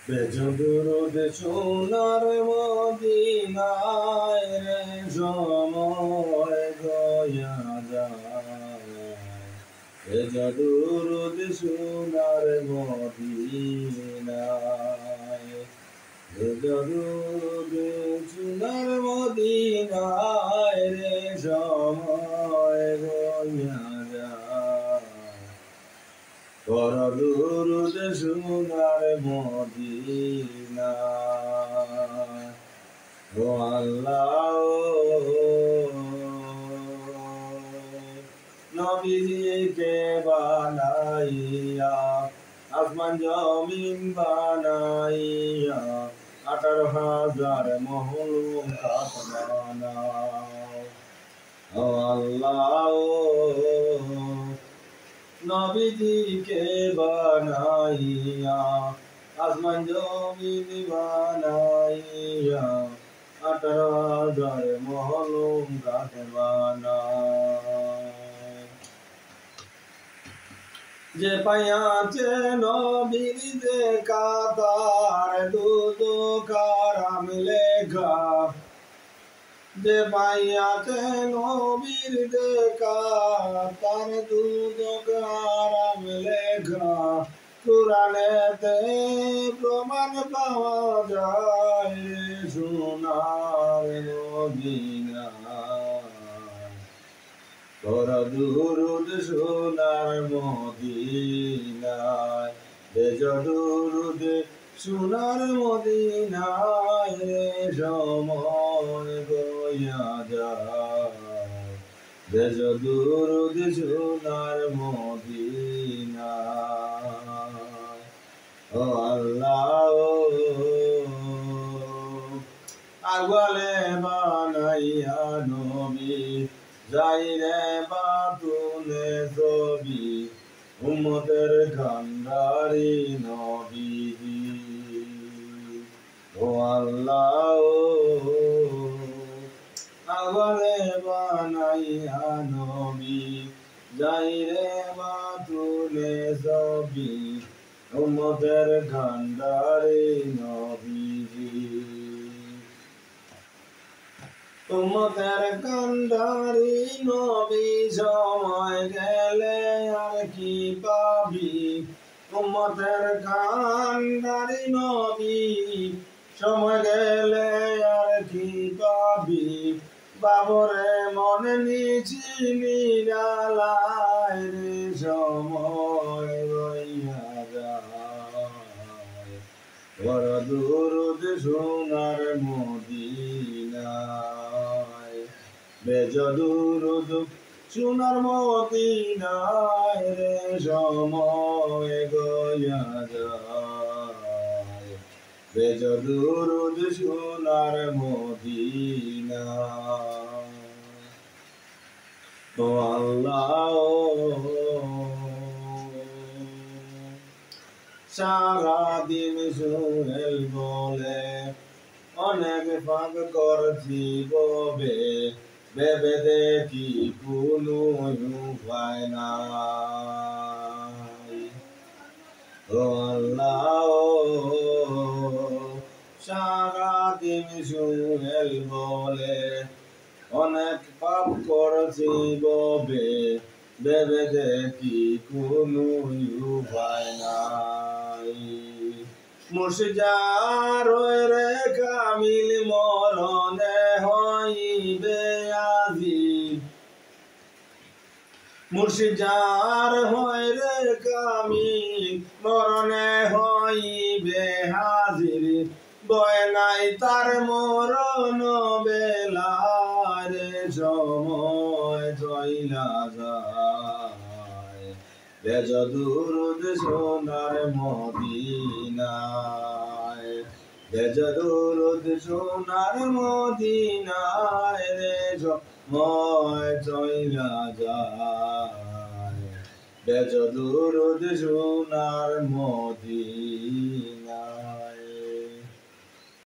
বেজদুরুদ সোনার মদিনায় রে সময় গয়া যায়। বেজদুরুদ সোনার মদিনায়, বেজদুরুদ সোনার মদিনায় রে সময় গয়া যায়। করদুরুদ সোনার মদিনায়। ও আল্লাহ নবীজিকে বানাইয়া, আসমান জমিন বানাইয়া, 18,000 মখলুকাত বানাও। ও আল্লাহ নবীজিকে বানাইয়া, আসমান জমিন বানাইয়া, 18,000 মখলুকাত বানাও। যে পাইয়াছে নবীর দেখা, তার দুদকারাম লেখা। যে পাইয়াছে নবীর দেখা, তার দুদকারাম লেখা। কুরআনেতে প্রমাণ পাওয়া যায়, সোনার মদিনায়। করদুরুদ সোনার মদিনায়, বেজদুরুদ সোনার মদিনায় রে সময় গয়া যায়। বেজদুরুদ সোনার মদিনায়। ও আল্লাহ আগলে বানাইয়া নবী, যাইরে বাতুনে ছবি, উম্মতের কান্ডারি নবীজি। ও আল্লাহ আগলে বানাইয়া নবী, যাইরে বাতুনে ছবি, উম্মতের কান্ডারি নবীজি। উম্মতের কান্ডারি নবী, সময় গেলে আর কি পাবি। উম্মতের কান্ডারি নবী, সময় গেলে আর কি পাবি। বাবরে মনে নিছি নিরালায় রে সময় রইয়া যায়। করদুরুদ সোনার মদিনায়, বেজদুরুদ সোনার মদিনায় রে সময় গয়া যায়। বেজদুরুদ সোনার মদিনায়। ও আল্লাহ সারাদিন সোহেল বলে, অনেক ফাঁক করছি ববে, ভেবে দেখি কোনো উপায় নাই। ও আল্লাহ সারাদিন সোহেল বলে, অনেক পাপ করছি ববে, ভেবে দেখি কোনো উপায় নাই। মুর্শিদার রে কামিল মরণে হইবে আজি। মুর্শিদার হয় রে কামিল মরণে হইবে হাজির। বয় নাই তার মরণ বেলায় রে সময় চইলা যায়। বেজদুরুদ সোনার মদিনায়, বেজদুরুদ সোনার মদিনায় রে সময় চইলা যায়। বেজদুরুদ সোনার মদিনায়।